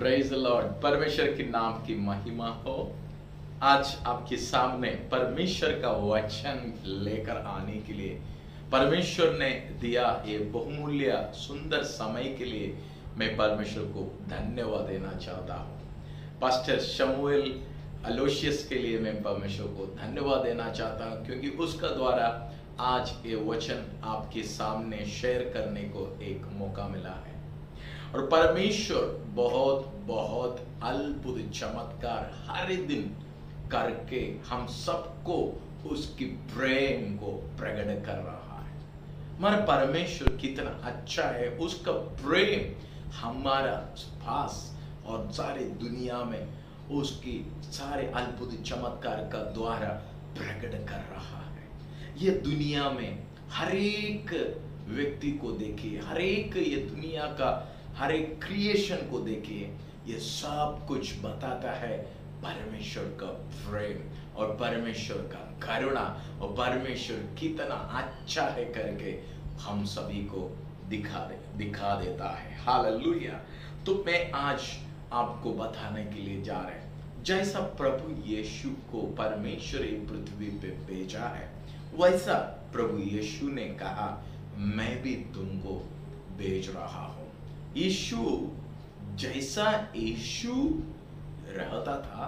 Praise the Lord. परमेश्वर के नाम की महिमा हो। आज आपके सामने परमेश्वर का वचन लेकर आने के लिए परमेश्वर ने दिया ये बहुमूल्य सुंदर समय के लिए मैं परमेश्वर को धन्यवाद देना चाहता हूँ। पास्टर शमूएल अलोशियस के लिए मैं परमेश्वर को धन्यवाद देना चाहता हूँ, क्योंकि उसका द्वारा आज ये वचन आपके सामने शेयर करने को एक मौका मिला है। और परमेश्वर बहुत बहुत अद्भुत चमत्कार हर दिन करके हम सबको उसकी प्रेम को प्रकट कर रहा है। हमारा परमेश्वर कितना अच्छा है, उसका प्रेम हमारा पास और सारे दुनिया में उसकी सारे अद्भुत चमत्कार का द्वारा प्रकट कर रहा है। ये दुनिया में हर एक व्यक्ति को देखिए, हर एक ये दुनिया का हर एक क्रिएशन को देखिए, ये सब कुछ बताता है परमेश्वर का प्रेम और परमेश्वर का करुणा और परमेश्वर कितना अच्छा है करके हम सभी को दिखा देता है। हालेलुया। तो मैं आज आपको बताने के लिए जा रहे हैं, जैसा प्रभु यीशु को परमेश्वर पृथ्वी पे भेजा है, वैसा प्रभु यीशु ने कहा मैं भी तुमको भेज रहा हूं। यीशु जैसा यीशु रहता था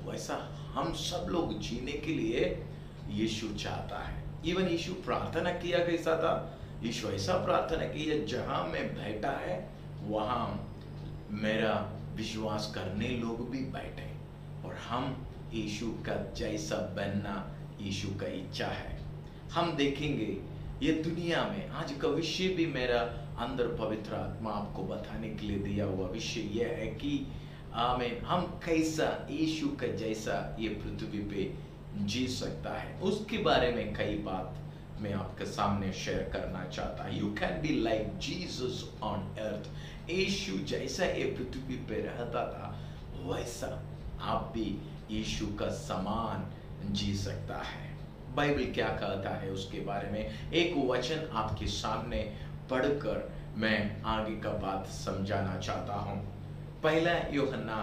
वैसा हम सब लोग जीने के लिए यीशु चाहता है। इवन यीशु प्रार्थना किया कैसा था? यीशु ऐसा प्रार्थना किया, जहां मैं बैठा है वहां मेरा विश्वास करने लोग भी बैठे। और हम यीशु का जैसा बनना यीशु का इच्छा है। हम देखेंगे ये दुनिया में आज का विषय भी मेरा अंदर पवित्र आत्मा आपको बताने के लिए दिया हुआ विषय यह है कि आमीन, हम कैसा यीशु का जैसा ये पृथ्वी पे जी सकता है, उसके बारे में कई बात मैं आपके सामने शेयर करना चाहता हूँ। You can be like Jesus on earth. यीशु जैसा ये पृथ्वी पे रहता था वैसा आप भी यीशु का समान जी सकता है। बाइबल क्या कहता है उसके बारे में एक वचन आपके सामने पढ़कर मैं आगे का बात समझाना चाहता हूं। पहला यूहन्ना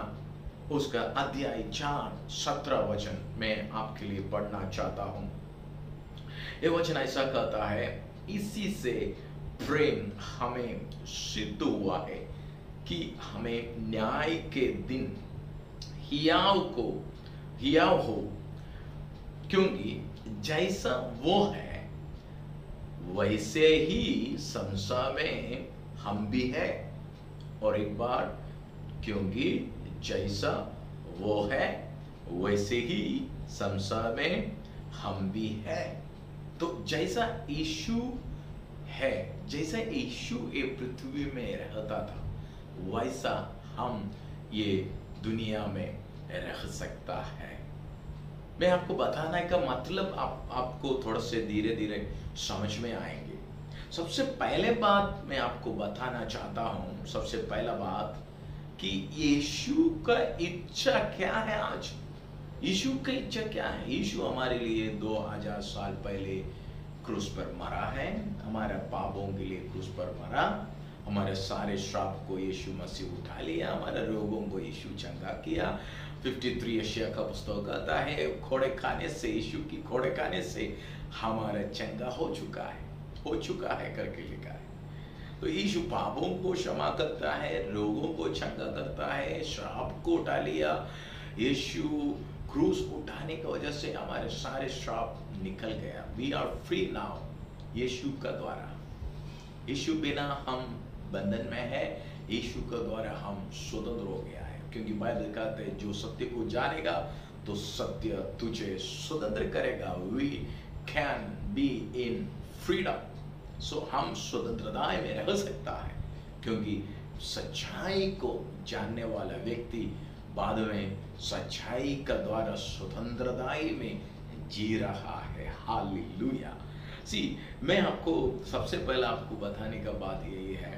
उसका अध्याय 4:17 वचन मैं आपके लिए पढ़ना चाहता हूं। ये वचन ऐसा कहता है, इसी से प्रेम हमें सिद्ध हुआ है कि हमें न्याय के दिन हियाव हो, क्योंकि जैसा वो है वैसे ही संसार में हम भी हैं। और एक बार, क्योंकि जैसा वो है वैसे ही संसार में हम भी हैं। तो जैसा यीशु है, जैसा यीशु ये पृथ्वी में रहता था वैसा हम ये दुनिया में रह सकता है। मैं आपको बताने का मतलब आपको थोड़ा से धीरे धीरे समझ में आएंगे। सबसे पहले बात मैं आपको बताना चाहता हूं, सबसे पहला बात कि यीशु का इच्छा क्या है। आज यीशु का इच्छा क्या है? यीशु हमारे लिए 2000 साल पहले क्रूस पर मरा है, हमारे पापों के लिए क्रूस पर मरा, हमारे सारे श्राप को यीशु मसीह उठा लिया, हमारे रोगों को यीशु चंगा किया। 53 यशायाह का पुस्तक कहता है खोड़े खाने से, यीशु की खोड़े खाने से हमारा चंगा हो चुका है करके लिखा है। तो यीशु पापों को क्षमा करता है, रोगों को चंगा करता है, श्राप को उठा लिया। यीशु क्रूस उठाने की वजह से हमारे सारे श्राप निकल गया। वी आर फ्री नाउ यीशु का द्वारा। यीशु बिना हम बंधन में है, यीशु का द्वारा हम स्वतंत्र हो गया है। क्योंकि बाइबल कहते हैं जो सत्य को जानेगा तो सत्य तुझे स्वतंत्र करेगा। We can be in freedom. So हम स्वतंत्रता में रह सकता है, क्योंकि सच्चाई को जानने वाला व्यक्ति बाद में सच्चाई का द्वारा स्वतंत्रता में जी रहा है। हालेलुया। मैं आपको सबसे पहला आपको बताने का बात यही है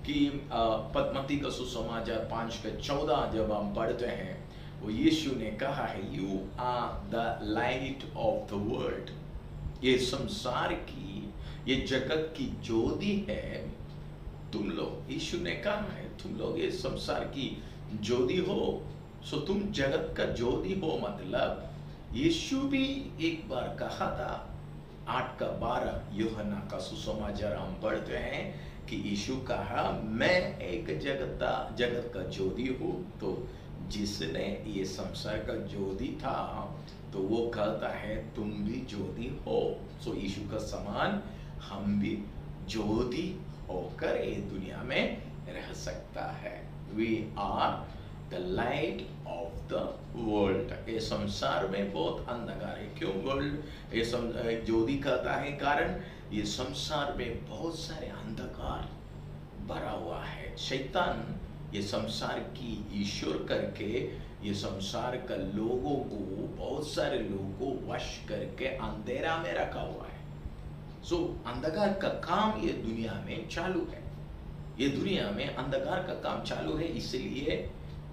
कि मत्ती का सुसमाचार 5:14 जब हम पढ़ते हैं, वो यीशु ने कहा है you are the light of the world. ये संसार की, ये जगत की ज्योति है तुम लोग। यीशु ने कहा है तुम लोग ये संसार की ज्योति हो, सो तुम जगत का ज्योति हो। मतलब यीशु भी एक बार कहा था, 8:12 यूहन्ना का सुसमाचार हम पढ़ते हैं कि यीशु कहा, मैं एक जगत का ज्योति हूँ। तो जिसने ये संसार का ज्योति था, तो वो कहता है तुम भी ज्योति हो। सो यीशु का समान हम भी ज्योति होकर ये दुनिया में रह सकता है। We are the light of the world। ये संसार में बहुत अंधकार है। क्यों वर्ल्ड ये ज्योति कहता है? कारण ये संसार में बहुत सारे अंधकार भरा हुआ है। शैतान ये संसार की ईश्वर करके ये संसार का लोगों को, बहुत सारे लोगों को वश करके अंधेरा में रखा हुआ है। सो अंधकार का काम ये दुनिया में चालू है। ये दुनिया में अंधकार का काम चालू है, इसलिए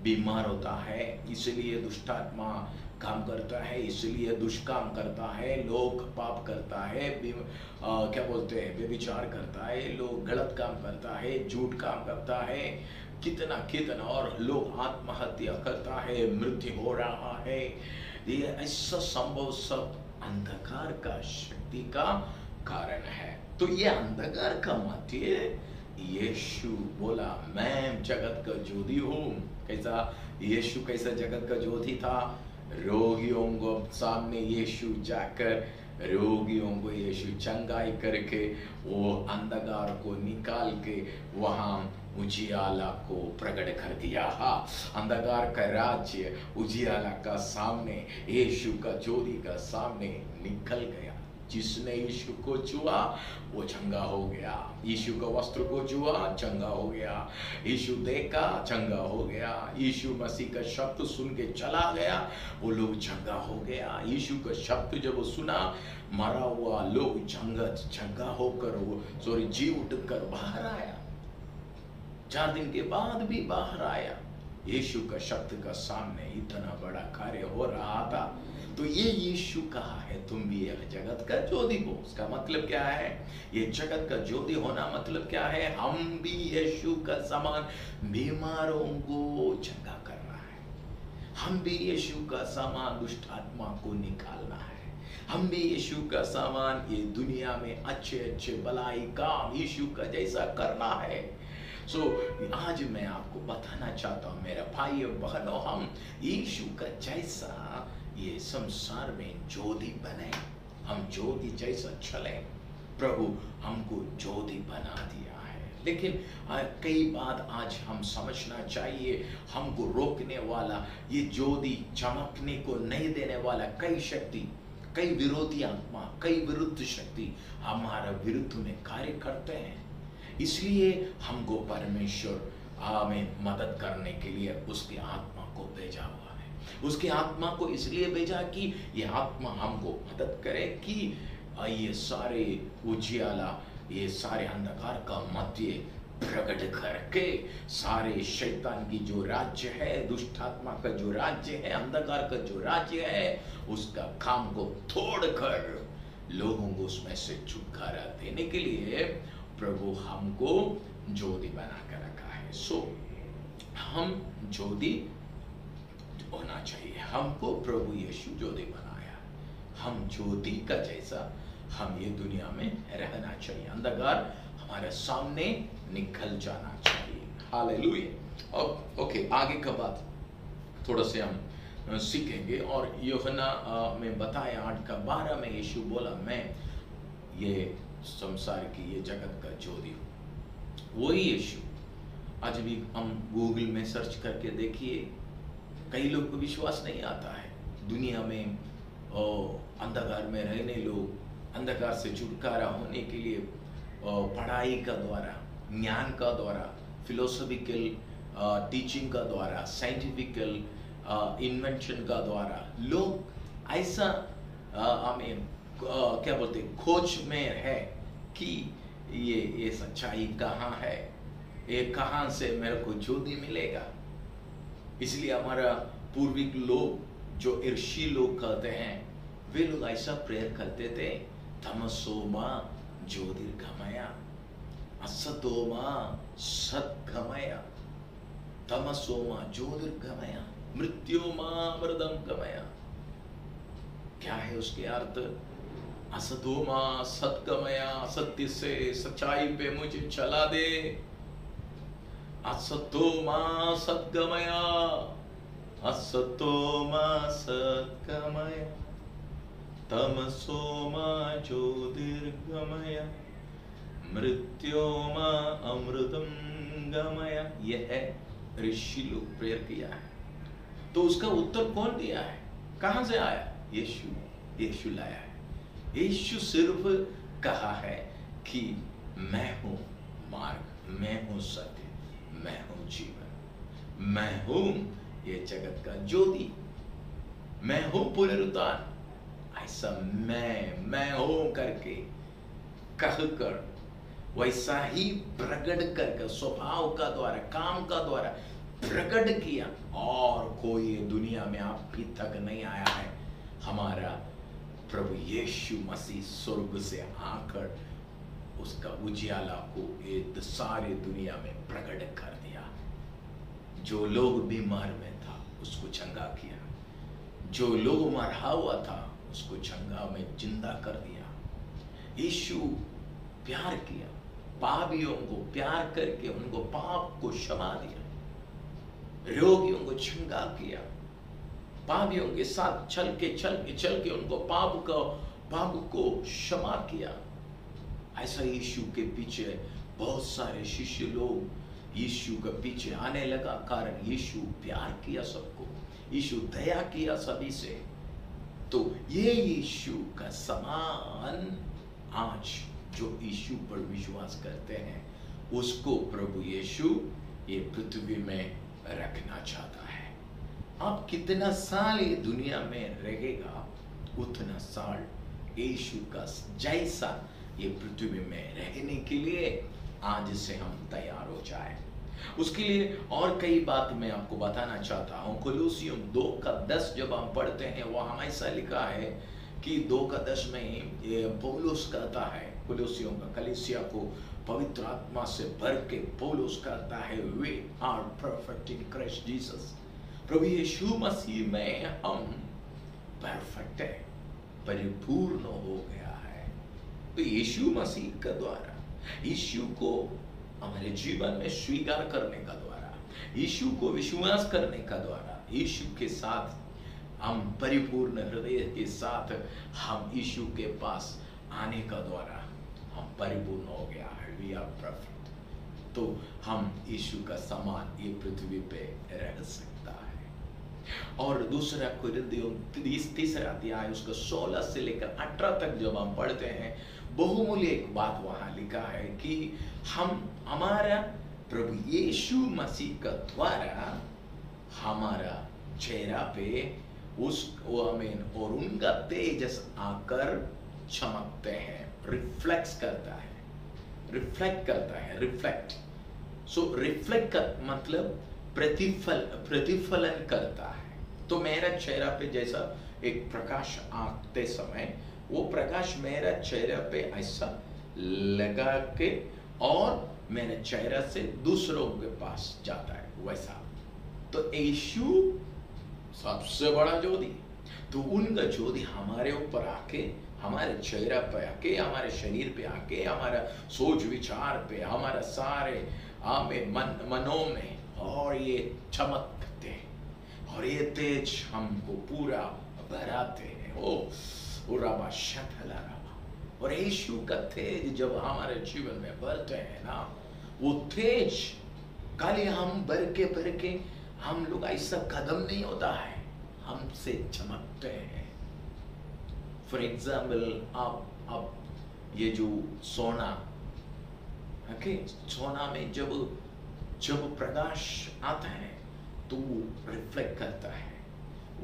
बीमार होता है, इसलिए दुष्टात्मा काम करता है, इसलिए दुष्काम करता है, लोग पाप करता है, क्या बोलते हैं, व्यभिचार करता है, लोग गलत काम करता है, झूठ काम करता है, कितना और लोग आत्महत्या करता है, मृत्यु हो रहा है। ये ऐसा संभव सब अंधकार का शक्ति का कारण है। तो ये अंधकार का मध्य यीशु बोला, मैं जगत का ज्योति हूँ। कैसा यीशु कैसा जगत का ज्योति था? रोगियों को सामने यीशु जाकर रोगियों को यीशु चंगाई करके वो अंधकार को निकाल के वहाँ उजियाला को प्रकट कर दिया। हाँ, अंधकार का राज्य उजियाला का सामने, यीशु का ज्योति का सामने निकल गया। जिसने यीशु को छुआ वो चंगा हो गया। यीशु का वस्त्र को छुआ, चंगा हो गया। यीशु देखा, चंगा हो गया। यीशु मसीह का शब्द सुन के चला गया, वो लोग चंगा हो गया। यीशु का शब्द जब वो सुना, मरा हुआ लोग चंगा होकर वो जी उठकर बाहर आया। 4 दिन के बाद भी बाहर आया। यीशु का शब्द का सामने इतना बड़ा कार्य हो रहा था। तो ये यीशु कहा है तुम भी एक जगत का ज्योति हो। उसका मतलब क्या है? ये जगत का ज्योति होना मतलब क्या है? हम भी यीशु का समान बीमारों को चंगा करना है। हम भी यीशु का समान दुष्ट आत्मा को निकालना है। हम भी यीशु का समान ये दुनिया में अच्छे भलाई काम यीशु का जैसा करना है। आज मैं आपको बताना चाहता हूँ मेरे भाई और बहनों, हम यीशु का जैसा ये संसार में ज्योति बने, हम ज्योति जैसा चले। प्रभु हमको ज्योति बना दिया है। लेकिन कई बात आज हम समझना चाहिए, हमको रोकने वाला, ये ज्योति चमकने को नहीं देने वाला कई शक्ति, कई विरोधी आत्मा, कई विरुद्ध शक्ति हमारा विरुद्ध में कार्य करते हैं। इसलिए हमको परमेश्वर हमें मदद करने के लिए उसकी आत्मा को भेजा हुआ है। उसकी आत्मा को इसलिए भेजा कि ये आत्मा हमको मदद करे कि ये सारे उजियाला, ये सारे अंधकार का मध्य प्रकट करके सारे शैतान की जो राज्य है, दुष्ट आत्मा का जो राज्य है, अंधकार का जो राज्य है, उसका काम को तोड़कर लोगों को उसमें से छुटकारा देने के लिए प्रभु हमको ज्योति बना कर रखा है। हम ज्योति होना चाहिए। हमको प्रभु यीशु ज्योति बनाया। हम ज्योति का जैसा हम ये दुनिया में रहना चाहिए। अंधकार हमारे सामने निकल जाना चाहिए। हालेलुया। ओके, आगे का बात थोड़ा से हम सीखेंगे। और यूहन्ना में बताया 8:12 में यीशु बोला, मैं ये संसार की ये जगत का ज्योति हूँ। वही यीशु आज भी हम गूगल में सर्च करके देखिए, कई लोग को विश्वास नहीं आता है। दुनिया में अंधकार में रहने लोग अंधकार से छुटकारा होने के लिए पढ़ाई का द्वारा, ज्ञान का द्वारा, फिलोसॉफिकल टीचिंग का द्वारा, साइंटिफिकल इन्वेंशन का द्वारा लोग ऐसा हमें क्या बोलते खोज में है कि ये सच्चाई कहाँ है, ये कहाँ से मेरे को ज्योति मिलेगा। इसलिए हमारा पूर्विक लोग जो ऋषि लोग कहते हैं, वे लोग ऐसा प्रेयर करते थे, तमसोमा ज्योतिर्गमय, असतोमा सद्गमय। तमसोमा ज्योतिर्गमय मृत्योमामृतम गमय। क्या है उसके अर्थ? असतोमा सद्गमय, सत्य से सच्चाई पे मुझे चला दे। असतोमा सद्गमय, असतोमा सद्गमय, तमसोमा ज्योतिर्गमय मृत्योमा अमृतम गमय। यह है ऋषि लोग प्रेयर किया है। तो उसका उत्तर कौन दिया है? कहां से आया? यीशु लाया है। यीशु सिर्फ कहा है कि मैं हूं मार्ग, मैं हूं सत्य, मैं हूं जीवन, मैं हूं ये जगत का ज्योति, मैं हूं पुनरुत्थान। ऐसा मैं हूं करके कहकर वैसा ही प्रकट करके स्वभाव का द्वारा, काम का द्वारा प्रकट किया। और कोई दुनिया में अभी तक नहीं आया है। हमारा प्रभु यीशु मसीह स्वर्ग से आकर उसका उजियाला को ये सारी दुनिया में प्रकट कर दिया। जो लोग बीमार में था उसको चंगा किया, जो लोग मरा हुआ था उसको चंगा में जिंदा कर दिया। यीशु प्यार किया, पापियों को प्यार करके उनको पाप को क्षमा दिया, रोगियों को चंगा किया, पापियों के साथ चल के उनको पाप को क्षमा किया। ऐसा यीशु के पीछे बहुत सारे शिष्य लोग यीशु के पीछे आने लगा। कारण यीशु प्यार किया सबको, यीशु दया किया सभी से। तो ये यीशु का समान आज जो यीशु पर विश्वास करते हैं उसको प्रभु यीशु ये पृथ्वी में रखना चाहता है। आप कितना साल ये दुनिया में रहेगा उतना साल यीशु का जैसा ये पृथ्वी में रहने के लिए आज से हम तैयार हो जाए। उसके लिए और कई बात मैं आपको बताना चाहता हूँ। कोलोसियों 2:10 जब हम पढ़ते हैं वह हमेशा लिखा है कि 2:10 में ये पौलुस कहता है कोलोसियों का कलीसिया को पवित्र आत्मा से भर के पौलुस कहता है we are perfect in Christ Jesus. प्रभु यीशु मसीह में हम परफेक्ट है, परिपूर्ण हो गया है। तो यीशु मसीह के द्वारा, यीशु को हमारे जीवन में स्वीकार करने का द्वारा, यीशु को विश्वास करने का द्वारा, यीशु के साथ हम परिपूर्ण हृदय के साथ हम यीशु के पास आने का द्वारा हम परिपूर्ण हो गया है। We are perfect. तो हम यीशु का समान ये पृथ्वी पे रह सकता है। और दूसरा कुरिन्थियों 3 अध्याय उसका 16 से लेकर 18 तक जब हम पढ़ते हैं बहुमूल्य एक बात वहां लिखा है कि हम हमारा प्रभु यीशु मसीह का द्वारा हमारा चेहरा पे और उनका तेजस आकर चमकते हैं, रिफ्लेक्ट करता है। रिफ्लेक्ट का मतलब प्रतिफलन करता है। तो मेरा चेहरा पे जैसा एक प्रकाश आते समय वो प्रकाश मेरा चेहरा पे ऐसा लगा के और मेरे चेहरा से दूसरों के पास जाता है वैसा। तो यीशु सबसे बड़ा ज्योति, तो उनका ज्योति हमारे ऊपर आके, हमारे चेहरा पे आके, हमारे शरीर पे आके, हमारा सोच विचार पे, हमारा सारे मनों में और ये चमकते हैं और ये तेज हमको पूरा भराते हैं। और यीशु का तेज जब हमारे जीवन में भरते हैं ना, वो तेज खाली हम भर के हम लोग ऐसा कदम नहीं होता है, हमसे चमकते हैं। फॉर एग्जाम्पल आप ये जो सोना, सोना में जब प्रकाश आता है तो वो रिफ्लेक्ट करता है।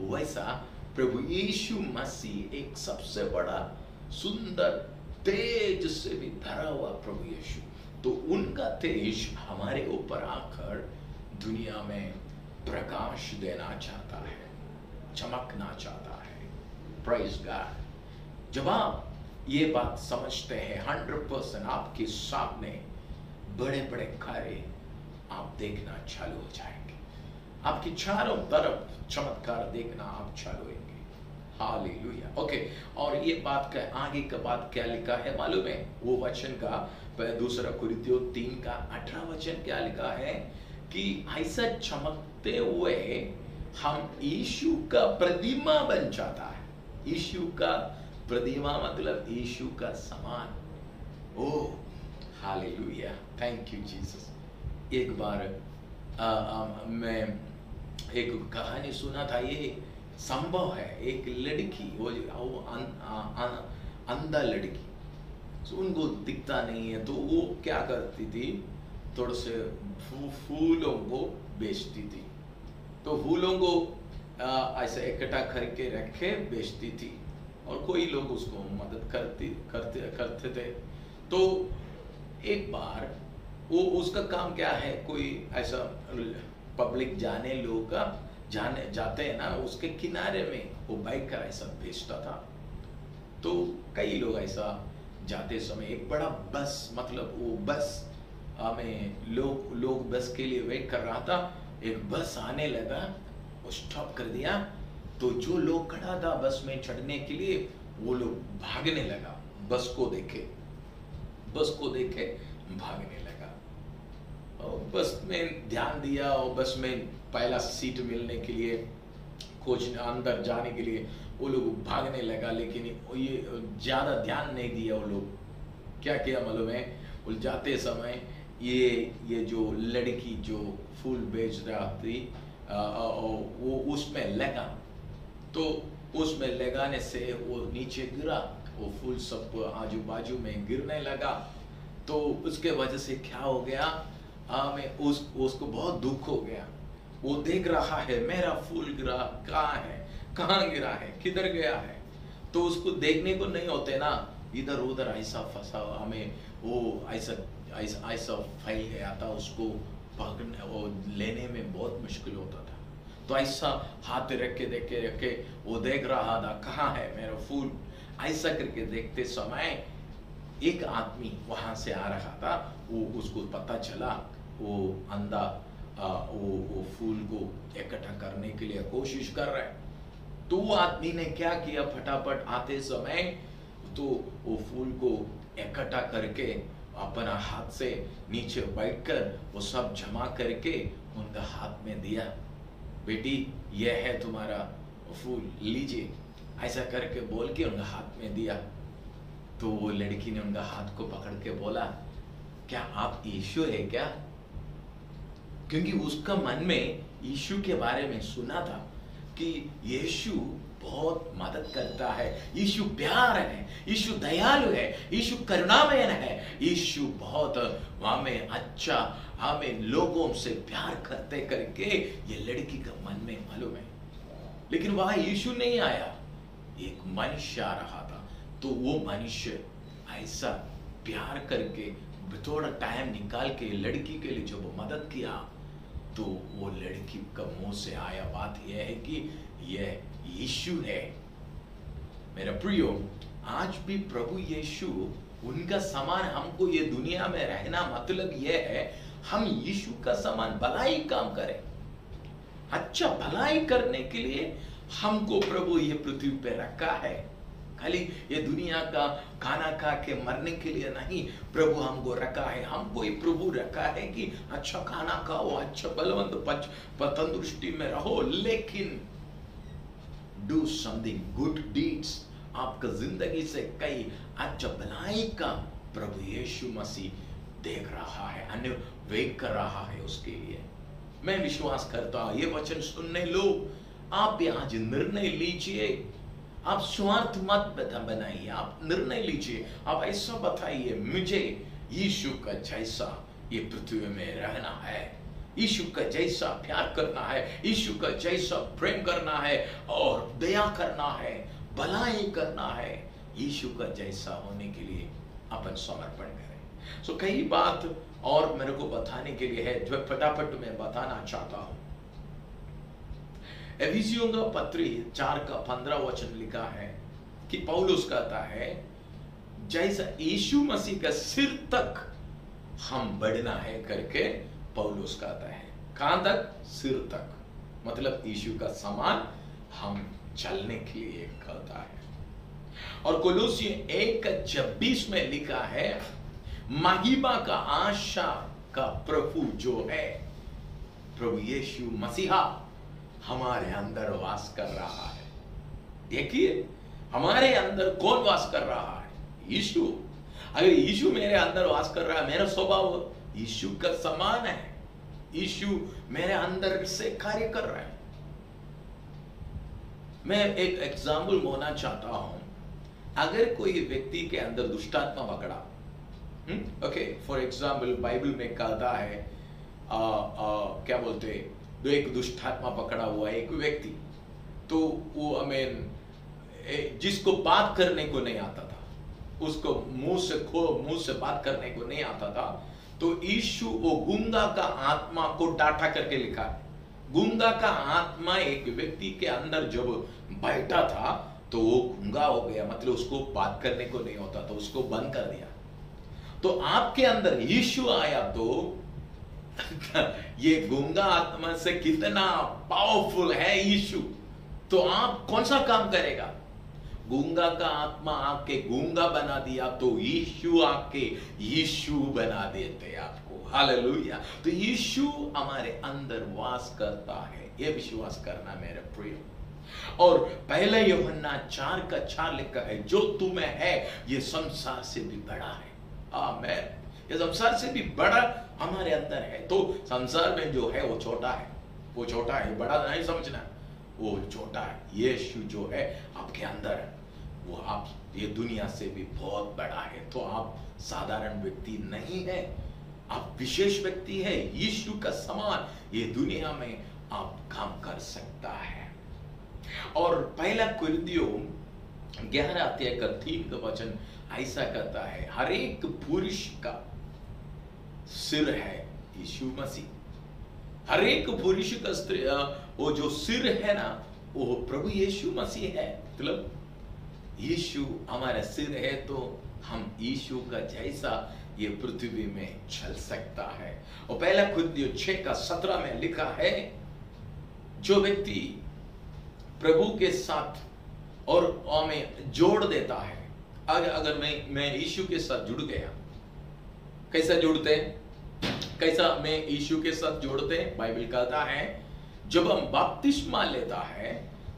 वैसा प्रभु यीशु मसीह एक सबसे बड़ा सुंदर तेज से भी भरा हुआ प्रभु यीशु, तो उनका तेज हमारे ऊपर आकर दुनिया में प्रकाश देना चाहता है, चमकना चाहता है। Praise God. जब आप ये बात समझते हैं 100% आपके सामने बड़े बड़े कार्य आप देखना चालू हो जाएंगे। आपकी चारों तरफ चमत्कार देखना आप चालूएंगे। हालेलुया। ओके, और ये बात का आगे का बात क्या लिखा है मालूम है? वो वचन का दूसरा कुरिन्थियों 3 का 18 वचन क्या लिखा है कि ऐसा चमकते हुए हम यीशु का प्रतिमा बन जाता है। यीशु का प्रतिमा मतलब यीशु का समान। Oh hallelujah, thank you Jesus. एक बार मैं एक कहानी सुना था, ये संभव है। एक लड़की, वो अंधा लड़की, तो उनको दिखता नहीं है, तो वो क्या करती थी, थोड़े से फूलों को बेचती थी। तो फूलों को ऐसे इकट्ठा करके रखे बेचती थी, और कोई लोग उसको मदद करते थे। तो एक बार वो उसका काम क्या है, कोई ऐसा पब्लिक जाते हैं ना, उसके किनारे में वो बाइक का ऐसा बेचता था। तो कई लोग ऐसा जाते समय एक बड़ा बस, मतलब वो बस में लोग बस के लिए वेट कर रहा था। एक बस आने लगा, वो स्टॉप कर दिया, तो जो लोग खड़ा था बस में चढ़ने के लिए, वो लोग भागने लगा। बस को देखे भागने लगा। और बस में ध्यान दिया, और बस में पहला सीट मिलने के लिए, कोच अंदर जाने के लिए वो लोग भागने लगा। लेकिन ये ज्यादा ध्यान नहीं दिया। वो लोग क्या किया मालूम है? वो जाते समय ये जो लड़की जो फूल बेच रहा थी, वो उसमें लगा। तो उसमें लगाने से वो नीचे गिरा, वो फूल सब आजू बाजू में गिरने लगा। तो उसके वजह से क्या हो गया, में उसको बहुत दुख हो गया। वो देख रहा है मेरा फूल गिरा, कहाँ गिरा है, किधर गया है। तो उसको देखने को नहीं होते ना, इधर उधर ऐसा फंसा, हमें वो ऐसा फैल गया था, उसको पकड़ने और लेने में बहुत मुश्किल होता था। तो ऐसा हाथ रख के वो देख रहा था, कहाँ है मेरा फूल। ऐसा करके देखते समय एक आदमी वहां से आ रहा था। वो उसको पता चला वो अंधा वो फूल को इकट्ठा करने के लिए कोशिश कर रहा है। तो वो आदमी ने क्या किया, फटाफट आते समय तो वो फूल को इकट्ठा करके अपना हाथ से नीचे बैठकर वो सब जमा करके उनका हाथ में दिया। बेटी, यह है तुम्हारा फूल, लीजिए, ऐसा करके बोल के उनका हाथ में दिया। तो वो लड़की ने उनका हाथ को पकड़ के बोला, क्या आप यीशु है क्या? क्योंकि उसका मन में यीशु के बारे में सुना था कि यीशु बहुत मदद करता है, यीशु प्यार है, यीशु दयालु है, यीशु करुणामय है, यीशु बहुत हमें अच्छा, हमें लोगों से प्यार करते करके ये लड़की का मन में मालूम है। लेकिन वहां यीशु नहीं आया, एक मनुष्य आ रहा था। तो वो मनुष्य ऐसा प्यार करके थोड़ा टाइम निकाल के लड़की के लिए जब मदद किया, तो वो लड़की का मुंह से आया बात यह है कि यह यीशु है। मेरा प्रियो, आज भी प्रभु यीशु उनका समान हमको ये दुनिया में रहना मतलब यह है, हम यीशु का समान भलाई काम करें। अच्छा भलाई करने के लिए हमको प्रभु ये पृथ्वी पे रखा है। खाली ये दुनिया का खाना खा के मरने के लिए नहीं प्रभु हमको रखा है। हमको ये प्रभु रखा है कि अच्छा खाना खाओ, अच्छा बलवंत तंदुरुस्ती में रहो, लेकिन डू समथिंग गुड डीड्स। आपका जिंदगी से कई अच्छा भलाई का प्रभु यीशु मसीह देख रहा है, अन्य वेट कर रहा है उसके लिए। मैं विश्वास करता हूं ये वचन सुनने लोग, आप भी आज निर्णय लीजिए। आप स्वार्थ मत बनाइए, आप निर्णय लीजिए, आप ऐसा बताइए, मुझे यीशु का जैसा ये पृथ्वी में रहना है, यीशु का जैसा प्यार करना है, यीशु का जैसा प्रेम करना है और दया करना है, भलाई करना है। यीशु का जैसा होने के लिए अपन समर्पण करें। सो कई बात और मेरे को बताने के लिए है जो फटाफट मैं बताना चाहता हूं। एफिसियों का पत्री 4 का 15 वचन लिखा है कि पौलुस कहता है, जैसा यीशु मसीह का सिर तक हम बढ़ना है करके पौलुस कहता है। कहां तक? सिर तक। मतलब यीशु का समान हम चलने के लिए कहता है। और कोलोसियों 1:26 में लिखा है, महिमा का आशा का प्रभु जो है, प्रभु यीशु मसीहा हमारे अंदर वास कर रहा है। देखिए हमारे अंदर कौन वास कर रहा है? यीशु। अगर यीशु मेरे अंदर वास कर रहा है, मेरा स्वभाव यीशु का समान है, यीशु मेरे अंदर से कार्य कर रहा है। मैं एक एग्जाम्पल बोलना चाहता हूं। अगर कोई व्यक्ति के अंदर दुष्टात्मा पकड़ा, ओके, फॉर एग्जाम्पल बाइबल में कहता है क्या बोलते, तो एक दुष्टात्मा पकड़ा हुआ एक व्यक्ति, तो वो जिसको बात करने को नहीं आता था, उसको मुंह से बात करने को नहीं आता था, तो यीशु वो गूंगा का आत्मा को डांटा करके लिखा है। गूंगा का आत्मा एक व्यक्ति के अंदर जब बैठा था तो वो गूंगा हो गया, मतलब उसको बात करने को नहीं होता, तो उसको बंद कर दिया। तो आपके अंदर यीशु आया तो ये गूंगा आत्मा से कितना पावरफुल है यीशु, तो आप कौन सा काम करेगा? गूंगा का आत्मा आपके गूंगा बना दिया तो यीशु आपके यीशु बना देते आपको। हालेलुया। तो यीशु हमारे अंदर वास करता है, ये विश्वास करना मेरे प्रिय। और पहले यूहन्ना 4:4 लिखा है, जो तुम्हें है ये संसार से भी बड़ा है। आमीन। ये संसार से भी बड़ा हमारे अंदर है। तो संसार में जो है वो छोटा है, वो छोटा है, बड़ा नहीं समझना, वो छोटा है। यीशु जो है आपके अंदर है, वो आप ये दुनिया से भी बहुत बड़ा है। तो आप साधारण व्यक्ति नहीं है, आप विशेष व्यक्ति है, यीशु का समान ये दुनिया में आप काम कर सकता है। और पहला कुरिन्थियों 11:3 का वचन ऐसा कहता है, हर एक पुरुष का सिर है यीशु मसीह। हर एक पुरुष का वो जो सिर है ना, वो प्रभु यीशु मसीह है। मतलब यीशु हमारा सिर है तो हम यीशु का जैसा ये पृथ्वी में चल सकता है। और पहला कुरिन्थियों 6:17 में लिखा है, जो व्यक्ति प्रभु के साथ और हमें जोड़ देता है, अगर मैं यीशु के साथ जुड़ गया, कैसा जुड़ते हैं? कैसा मैं यीशु के साथ जोड़ते हैं? बाइबल कहता है जब हम बपतिस्मा लेता है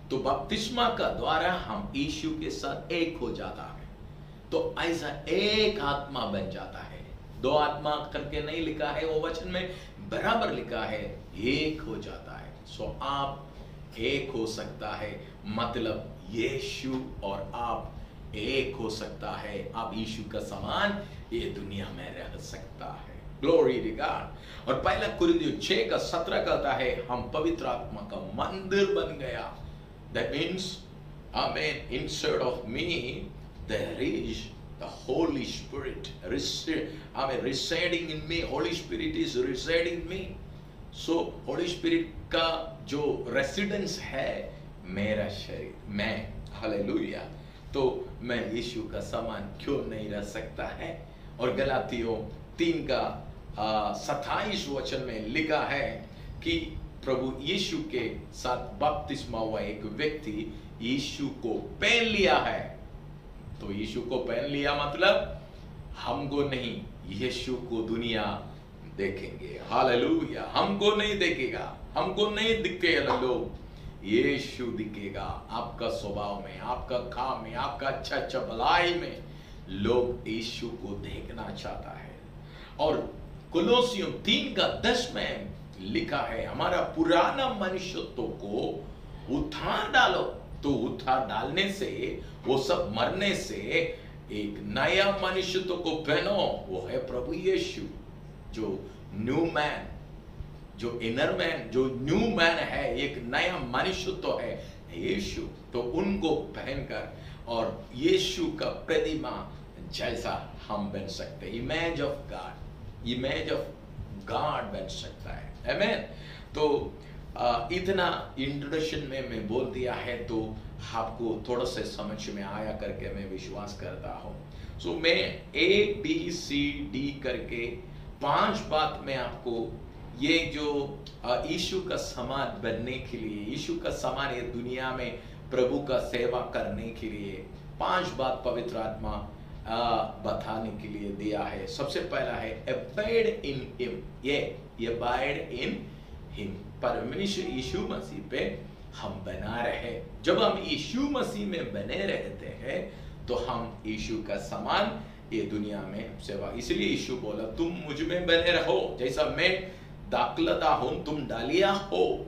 तो बपतिस्मा का द्वारा हम यीशु के साथ एक हो जाता है। तो ऐसा एक आत्मा बन जाता है। दो आत्मा करके नहीं लिखा है वो वचन में, बराबर लिखा है एक हो जाता है। सो आप एक हो सकता है, मतलब यीशु और आप एक हो सकता है। आप यीशु का समान ये दुनिया में रह सकता है। Glory to God. और पहला कुरिन्थियों 6:17 कहता है, हम पवित्र आत्मा का मंदिर बन गया। That means, amen, inside of me there is the Holy Spirit residing in me. Holy Spirit is residing in me. So Holy Spirit का जो रेसिडेंस है मेरा शरीर, मैं, हालेलुया। तो मैं यीशु का समान क्यों नहीं रह सकता है? और गलातियों 3:27 वचन में लिखा है कि प्रभु यीशु के साथ बपतिस्मा हुआ एक व्यक्ति यीशु को पहन लिया है। तो यीशु को पहन लिया मतलब हमको नहीं, यीशु को दुनिया देखेंगे। हालेलुया। हमको नहीं देखेगा, हमको नहीं दिखेगा लोग, यीशु दिखेगा आपका स्वभाव में, आपका काम में, आपका अच्छा भलाई में। लोग यीशु को देखना चाहता है। और कोलोसियों 3:10 में लिखा है, हमारा पुराना मनुष्यत्व को उतार डालो। तो उतार डालने से, वो सब मरने से एक नया मनुष्यत्व को पहनो, वो है प्रभु यीशु। जो न्यू मैन, जो इनर मैन, जो न्यू मैन है, एक नया मनुष्यत्व है यीशु। तो उनको पहनकर और यीशु का प्रतिमा जैसा हम बन सकते हैं, image of God, image of God बन सकता है। आमीन। तो इतना इंट्रोडक्शन में मैं बोल दिया है तो आपको थोड़ा सा समझ में आया करके मैं विश्वास करता हूँ। सो मैं ABCD करके 5 बात मैं आपको ये जो यीशु का समान बनने के लिए, यीशु का समान ये दुनिया में प्रभु का सेवा करने के लिए 5 बात पवित्र आत्मा बताने के लिए दिया है। सबसे पहला है abide in him, ये abide in him, परमेश्वर यीशु मसीह पे हम बना रहे। जब हम यीशु मसीह में बने रहते हैं तो हम यीशु का समान ये दुनिया में सेवा, इसलिए यीशु बोला तुम मुझ में बने रहो जैसा मैं दाखलता हूं तुम डालिया हो।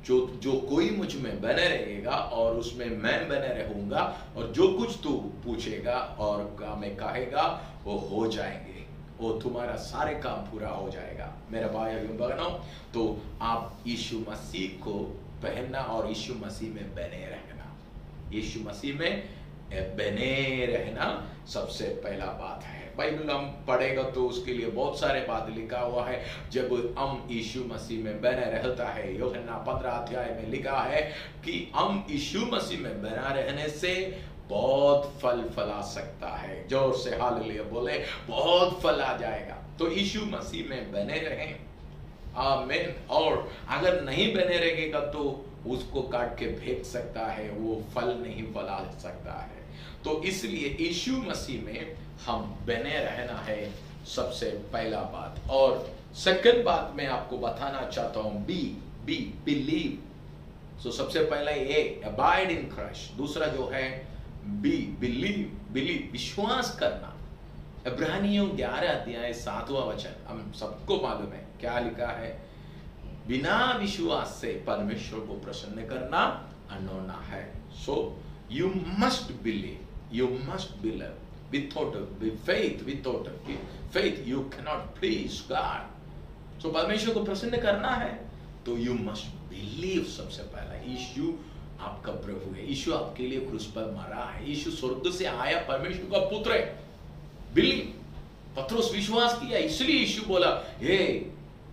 जो कोई मुझ में बने रहेगा और उसमें मैं बने रहूंगा, और जो कुछ तू पूछेगा और मैं कहेगा वो हो जाएंगे, वो तुम्हारा सारे काम पूरा हो जाएगा। मेरा भाई और बहनों, तो आप यीशु मसीह को पहनना और यीशु मसीह में बने रहना, यीशु मसीह में बने रहना सबसे पहला बात है। बाइबल हम पढ़ेगा तो उसके लिए बहुत सारे बात लिखा हुआ है। जब हम यीशु मसीह में बने रहता है, यूहन्ना 15 अध्याय में लिखा है कि हम यीशु मसीह में बना रहने से बहुत फल फला सकता है। जोर से हालेलुया बोले, बहुत फल आ जाएगा। तो यीशु मसीह में बने रहें, आमीन। और अगर नहीं बने रहेगा तो उसको काट के फेंक सकता है, वो फल नहीं फला सकता है। तो इसलिए यीशु मसीह में हम बने रहना है सबसे पहला बात। और सेकंड बात मैं आपको बताना चाहता हूं, बिलीव। सो सबसे पहला ये अबाइड इन क्राइस्ट, दूसरा जो है बिलीव, विश्वास करना। इब्रानियों 11 अध्याय 7वां वचन हम सबको मालूम है क्या लिखा है, बिना विश्वास से परमेश्वर को प्रसन्न करना अनहोना है। So you must believe, you must believe. Without faith you cannot please God. So परमेश्वर को प्रसन्न करना है तो you must believe। सबसे पहला यीशु आपका प्रभु है, यीशु आपके लिए क्रूस पर मरा है, यीशु स्वर्ग से आया, परमेश्वर का पुत्र है। बिलीव, पत्रोस विश्वास किया, इसलिए यीशु बोला हे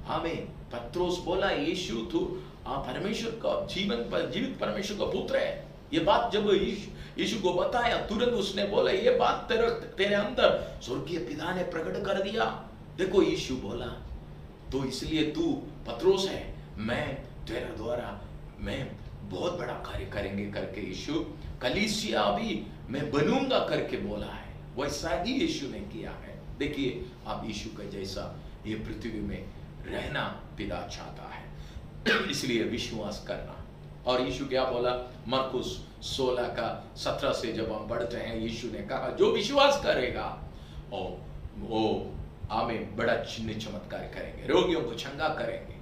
आमीन। पत्रोस बोला यीशु तू परमेश्वर का जीवित परमेश्वर का पुत्र है। ये बात जब यीशु को बताया, तुरंत उसने बोला ये बात तेरे अंदर स्वर्गीय पिता ने प्रकट कर दिया। देखो यीशु बोला तो इसलिए तू पत्रोस है, मैं तेरे द्वारा मैं बहुत बड़ा कार्य करेंगे करके यीशु कलीसिया भी मैं बनूंगा करके बोला है। वैसा ही यीशु ने किया है। देखिए आप यीशु का जैसा ये पृथ्वी में रहना पिता चाहता है, इसलिए विश्वास करना। और यीशु क्या बोला, मरकुस 16 का 17 से जब हम पढ़ते हैं, यीशु ने कहा जो विश्वास करेगा वो आमीन बड़ा चिन्ह चमत्कार करेंगे, रोगियों को चंगा करेंगे,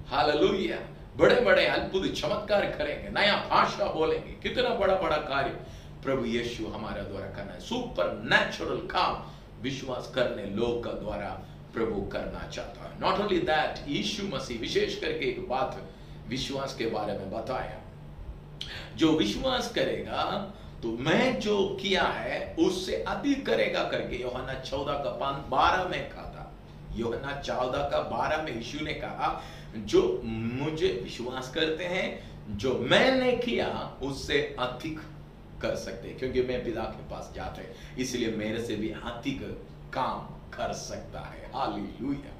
हालेलुया, बड़े बड़े अद्भुत चमत्कार करेंगे, नया भाषा बोलेंगे। कितना बड़ा बड़ा कार्य प्रभु यीशु हमारा द्वारा करना है। सुपर नेचुरल काम विश्वास करने लोग का द्वारा प्रभु करना चाहता है। नॉट ओनली दैट, यीशु मसीह विशेष करके एक बात विश्वास के बारे में बताया, जो विश्वास करेगा तो मैं जो किया है उससे अधिक करेगा करके यूहन्ना 14 का 12 में कहा था। यूहन्ना 14 का 12 में यीशु ने कहा जो मुझे विश्वास करते हैं, जो मैंने किया उससे अधिक कर सकते, क्योंकि मैं पिता के पास जाते हैं, इसलिए मेरे से भी अधिक काम कर सकता है। हालेलुया।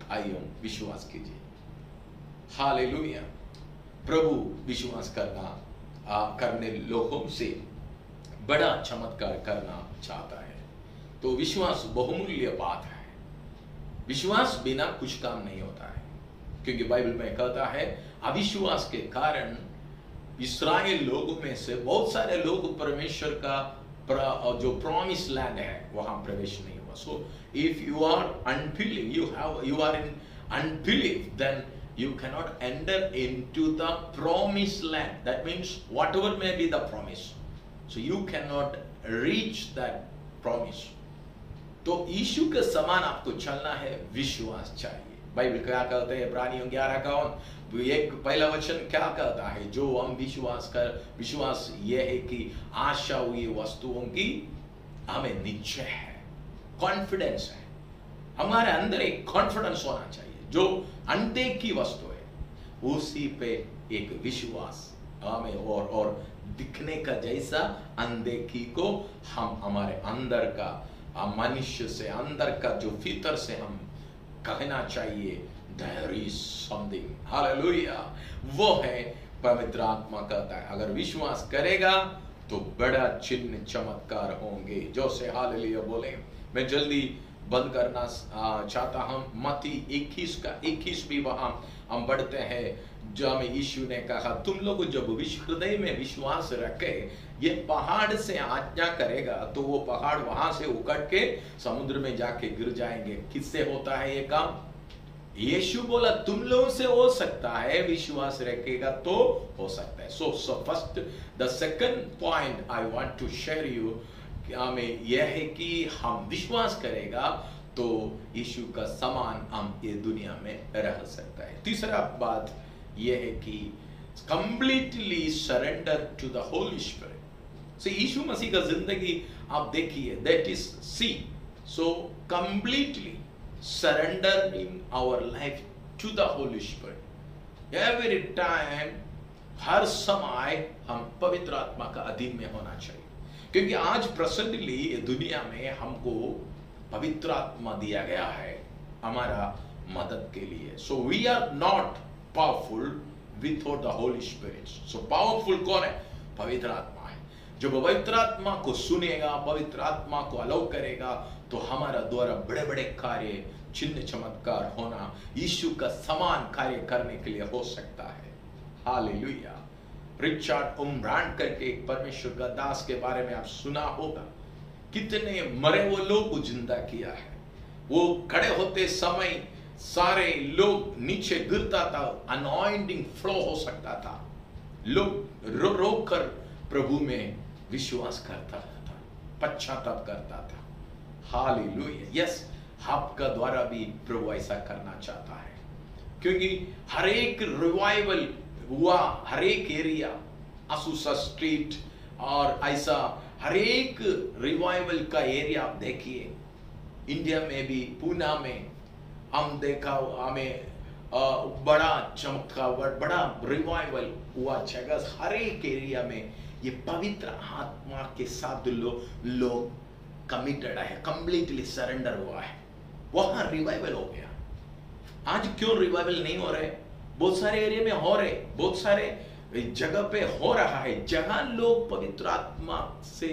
भाइयों विश्वास कीजिए, हालेलुया। प्रभु विश्वास करने लोगों से बड़ा चमत्कार करना चाहता है। तो विश्वास बहुमूल्य बात है। विश्वास बिना कुछ काम नहीं होता है, क्योंकि बाइबल में कहता है अविश्वास के कारण इस्राएल लोगों में से बहुत सारे लोग परमेश्वर का जो प्रॉमिस लैंड है वहां प्रवेश नहीं हुआ। So if you are unbelieve, you are in unbelief, then you cannot enter into the promised land. That means whatever may be the promise, so you cannot reach that promise. तो यीशु के समान आपको चलना है, विश्वास चाहिए। बाइबल क्या कहते हैं, इब्रानियों 11 का एक पहला वचन क्या कहता है, जो हम विश्वास ये है कि आशा हुई वस्तुओं की हमें निश्चय है, कॉन्फिडेंस है। हमारे अंदर एक कॉन्फिडेंस होना चाहिए, जो अनदेखी वस्तु है उसी पे एक विश्वास हमें, और दिखने का जैसा अनदेखी को हम हमारे अंदर का मनुष्य से, अंदर का जो भीतर से हम कहना चाहिए, there is something, हालेलुया, वो है पवित्र आत्मा कहता है अगर विश्वास करेगा तो बड़ा चिन्ह चमत्कार होंगे। जो से हालेलुया बोले। मैं जल्दी बंद करना चाहता हूं। मत्ती 21 का 21 भी वहां हम बढ़ते हैं, जब यीशु ने कहा तुम लोग जब हृदय में विश्वास रखे ये पहाड़ से आज्ञा करेगा तो वो पहाड़ वहां से उकड़ के समुद्र में जाके गिर जाएंगे। किससे होता है ये काम? यीशु बोला तुम लोगों से हो सकता है, विश्वास रखेगा तो हो सकता है। So first the second point I want to share you हमें यह है कि हम विश्वास करेगा तो यीशु का समान हम ये दुनिया में रह सकता है। तीसरा बात यह है कि completely surrender to the Holy Spirit. So Yeshu Masih का जिंदगी आप देखिए, that is see so completely surrendering our life to the Holy Spirit. Every time, हर समय हम पवित्र आत्मा का अधीन में होना चाहिए, क्योंकि आज प्रेजेंटली दुनिया में हमको पवित्र आत्मा दिया गया है हमारा मदद के लिए। So we are not powerful without the Holy Spirit. So powerful कौन है? पवित्र आत्मा है। जो पवित्र आत्मा को सुनेगा, पवित्र आत्मा को अलाउ करेगा तो हमारा द्वारा बड़े बड़े कार्य, चिन्ह चमत्कार होना, यीशु का समान कार्य करने के लिए हो सकता है। हालेलुया। रिचर्ड उमरान करके एक परमेश्वर का दास के बारे में आप सुना होगा। कितने मरे वो लोग को जिंदा किया है। वो खड़े होते समय सारे लोग नीचे गिरता था, अनॉइंटिंग फ्लो हो सकता था, लोग रो रो कर प्रभु में विश्वास करता था, पश्चाताप करता था। हालेलुया। यस, आपका द्वारा भी प्रभु ऐसा करना चाहता है, क्योंकि हर एक रिवाइवल हुआ, हर एक एरिया, असुसा स्ट्रीट और ऐसा हर एक रिवाइवल का एरिया आप देखिए। इंडिया में भी पुणे में हम देखा, हमें बड़ा चमत्कार, बड़ा रिवाइवल हुआ जगह, हर एक एरिया में ये पवित्र आत्मा के साथ लोग कमिटेड है, कंप्लीटली सरेंडर हुआ है, वहां रिवाइवल हो गया। आज क्यों रिवाइवल नहीं हो रहे? बहुत सारे एरिया में हो रहे, बहुत सारे जगह पे हो रहा है, जहां लोग पवित्र आत्मा से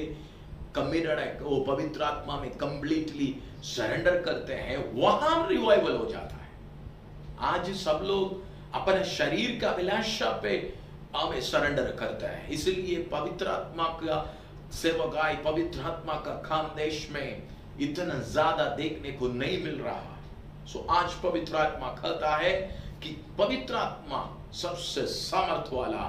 कमिटेड है, वो पवित्र आत्मा में कंप्लीटली सरेंडर करते हैं, वहां रिवाइवल हो जाता है। आज सब लोग अपने शरीर का अभिलाषा पे हमें सरेंडर करता है, इसलिए पवित्र आत्मा का सेवकाई, पवित्र आत्मा का काम देश में इतना ज्यादा देखने को नहीं मिल रहा। सो आज पवित्र आत्मा कहता है कि पवित्र आत्मा सबसे सामर्थ वाला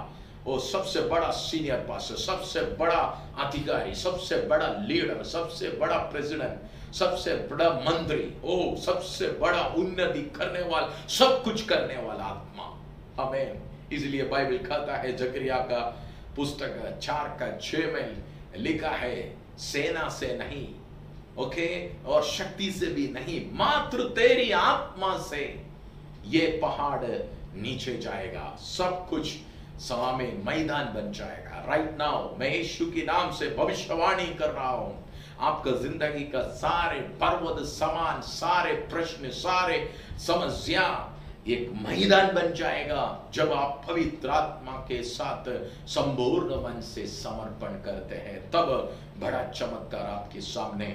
और सबसे बड़ा सीनियर पास्टर, सबसे बड़ा अधिकारी, सबसे बड़ा लीडर, सबसे बड़ा प्रेसिडेंट, सबसे बड़ा मंत्री, ओ सबसे बड़ा उन्नति करने वाला, सब कुछ करने वाला आत्मा। आमीन। इसलिए बाइबल कहता है, जकरिया का पुस्तक 4:6 में लिखा है, सेना से नहीं, ओके, और शक्ति से भी नहीं, मात्र तेरी आत्मा से ये पहाड़ नीचे जाएगा, सब कुछ सामने मैदान बन जाएगा। राइट नाउ मैं यीशु के नाम से भविष्यवाणी कर रहा हूं, आपका जिंदगी का सारे पर्वत समान, सारे प्रश्न, सारे समस्या एक मैदान बन जाएगा जब आप पवित्र आत्मा के साथ संपूर्ण मन से समर्पण करते हैं। तब बड़ा चमत्कार आपके सामने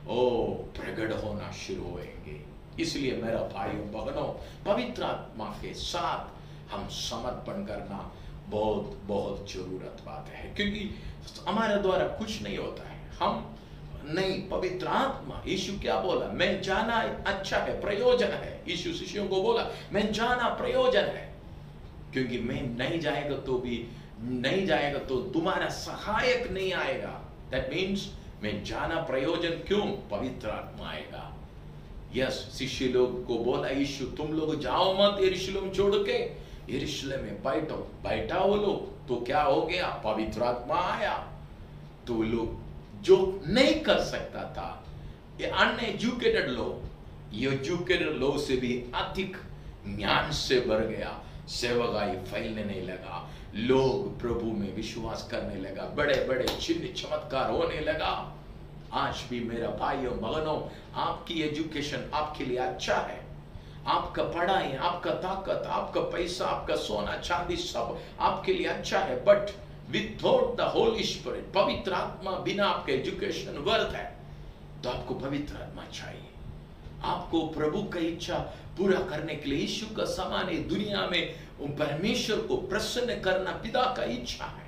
प्रकट होना शुरू होंगे। इसलिए मेरा भाइयों बहनों, पवित्र आत्मा के साथ हम समर्पण करना बहुत बहुत जरूरत बात है, क्योंकि हमारे द्वारा कुछ नहीं होता है। हम नहीं, पवित्र आत्मा, यीशु क्या बोला? मैं जाना अच्छा है, प्रयोजन है। यीशु शिष्यों को बोला मैं जाना प्रयोजन है, क्योंकि मैं नहीं जाएगा तो तुम्हारा सहायक नहीं आएगा। दैट मीन्स मैं जाना प्रयोजन, क्यों? पवित्र आत्मा आएगा। यस, शिष्य लोग को बोला यीशु, तुम लोग जाओ मत यरूशलेम छोड़ के, यरूशलेम में बैठा वो लोग, तो क्या हो गया? पवित्र आत्मा आया। तो लोग जो नहीं कर सकता था, ये अनएजुकेटेड लोग, ये एजुकेटेड लोग से भी अधिक ज्ञान से भर गया, सेवकाई फैलने नहीं लगा, लोग प्रभु में विश्वास करने लगा, बड़े बड़े चिन्ह चमत्कार होने लगा। आज भी मेरा भाइयों बहनों, आपकी एजुकेशन आपके लिए अच्छा है, आपका पढ़ाई, आपका ताकत, आपका पैसा, आपका सोना चांदी सब आपके लिए अच्छा है, but without the Holy spirit, पवित्र आत्मा बिना आपके एजुकेशन व्यर्थ है। तो आपको पवित्र आत्मा चाहिए। आपको प्रभु का इच्छा पूरा करने के लिए यीशु का समान है दुनिया में परमेश्वर को प्रसन्न करना पिता का इच्छा है।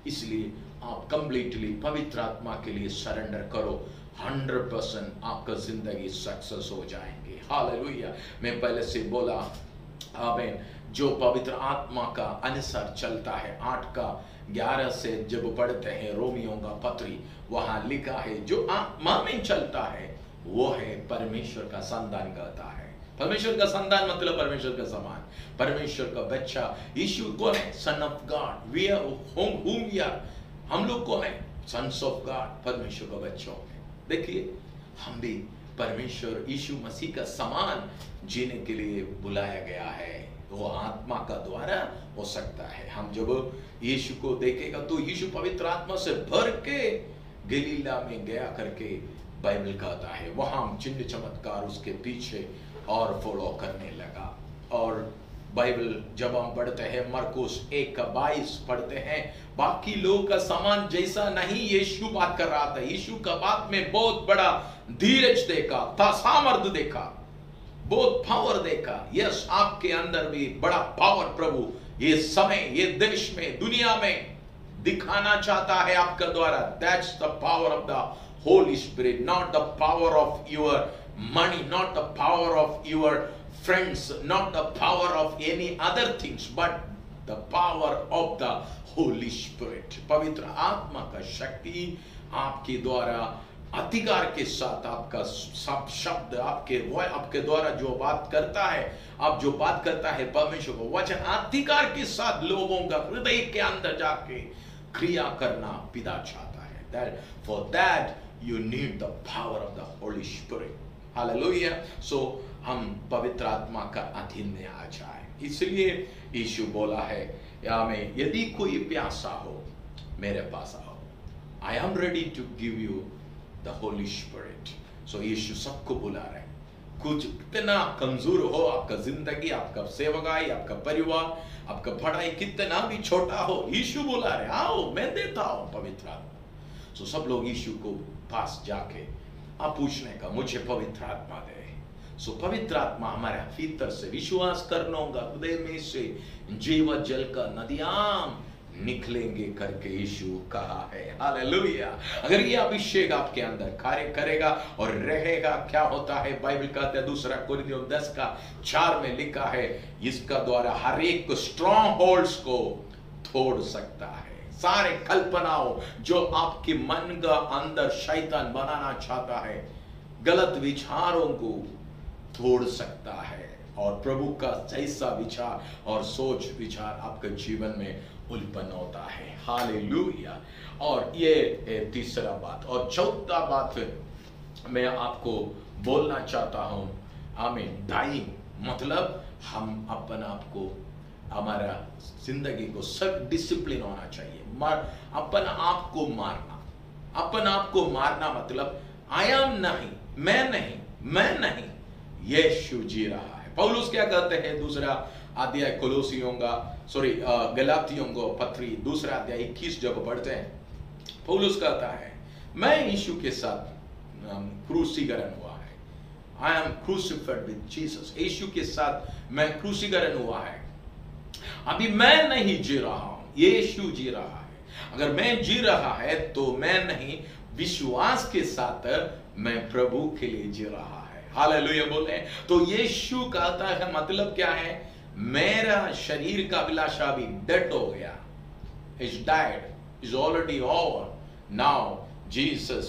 इसलिए आप कंप्लीटली पवित्र आत्मा के लिए सरेंडर करो, 100% आपका जिंदगी सक्सेस हो जाएंगे। हालेलुया। मैं पहले से बोला, आमीन, जो पवित्र आत्मा का अनुसार चलता है, 8:11 से जब पढ़ते हैं रोमियों का पत्री, वहां लिखा है जो आत्मा में चलता है वो है परमेश्वर का संतान कहता है। परमेश्वर का संतान मतलब परमेश्वर का समान, परमेश्वर का बच्चा। यीशु कौन है? Son of God. We are whom we are। हम लोग कौन है? सन्स ऑफ गॉड, परमेश्वर का बच्चों हैं। देखिए, हम भी परमेश्वर यीशु मसीह का समान जीने के लिए बुलाया गया है। वो आत्मा का द्वारा हो सकता है। हम जब यीशु को देखेगा तो यीशु पवित्र आत्मा से भर के गलीला में गया करके बाइबल कहता है। वहां चिन्ह चमत्कार उसके पीछे और फॉलो करने लगा। और बाइबल जब हम पढ़ते हैं मरकुस 1:22 पढ़ते हैं, बाकी लोगों का समान जैसा नहीं यीशु बात कर रहा था। यीशु का बात में बहुत बड़ा धीरज देखा था, सामर्थ्य देखा, बहुत पावर देखा। यस, आपके अंदर भी बड़ा पावर प्रभु ये समय, ये देश में, दुनिया में दिखाना चाहता है आपका द्वारा। That's the power of the Holy Spirit, not the power of your money, not the power of your friends, not the power of any other things, but the power of the Holy Spirit। पवित्र आत्मा का शक्ति आपके द्वारा अधिकार के साथ आपका सब शब्द आपके द्वारा जो बात करता है, आप जो बात करता है परमेश्वर को वचन अधिकार के साथ लोगों का हृदय के अंदर जाके क्रिया करना पिता चाहता है। That for that you need the power of the Holy Spirit। Hallelujah। So हम पवित्र आत्मा का अधीन में आ जाए। इसलिए यीशु बोला है, या में यदि कोई प्यासा हो मेरे पास आओ। I am ready to give you the Holy Spirit। So यीशु सबको बुला रहे। कुछ कितना कमजोर हो आपका जिंदगी, आपका सेवकाई, आपका परिवार, आपका पढ़ाई कितना भी छोटा हो, यीशु बुला रहे, आओ मैं देता हूं पवित्र आत्मा। तो सब लोग यीशु को पास जाके आप पूछने का, मुझे पवित्र आत्मा दे। सो पवित्र आत्मा हमारे भीतर से विश्वास करना होगा, हृदय में से जीवन जल का नदियां निकलेंगे करके यीशु कहा है। हालेलुया। अगर ये अभिषेक आपके अंदर कार्य करेगा और रहेगा, क्या होता है? बाइबल कहता है 2 कोरिन्थियों 10:4 में लिखा है, इसका द्वारा हर एक स्ट्रॉन्ग होल्ड्स को तोड़ सकता है। सारे कल्पनाओं जो आपके मन का अंदर शैतान बनाना चाहता है, गलत विचारों को तोड़ सकता है और प्रभु का जैसा विचार और सोच विचार आपके जीवन में उत्पन्न होता है। हालेलुया। और ये तीसरा बात। और चौथा बात मैं आपको बोलना चाहता हूं, आमीन, डाइंग मतलब हम अपने आप को, हमारा जिंदगी को सब डिसिप्लिन होना चाहिए। अपन आप को मारना, अपन आप को मारना मतलब आई एम नहीं, मैं नहीं, यीशु जी रहा है। पौलुस क्या कहते हैं? 2 अध्याय कोलोसियों का गलातियों को पत्री 2 अध्याय 21 जब पढ़ते हैं, पौलुस कहता है मैं यीशु के साथ क्रूसीकरण हुआ है। I am crucified with Jesus. Yeshu के साथ मैं क्रूसीकरण हुआ है। अभी मैं नहीं जी रहा हूं, यीशु जी रहा है। अगर मैं जी रहा है तो मैं नहीं, विश्वास के साथ मैं प्रभु के लिए जी रहा है। हालेलुया बोले। तो यीशु कहता है मतलब क्या है? मेरा शरीर का अभिलाषा भी डेड हो गया, is died, is already over. Now Jesus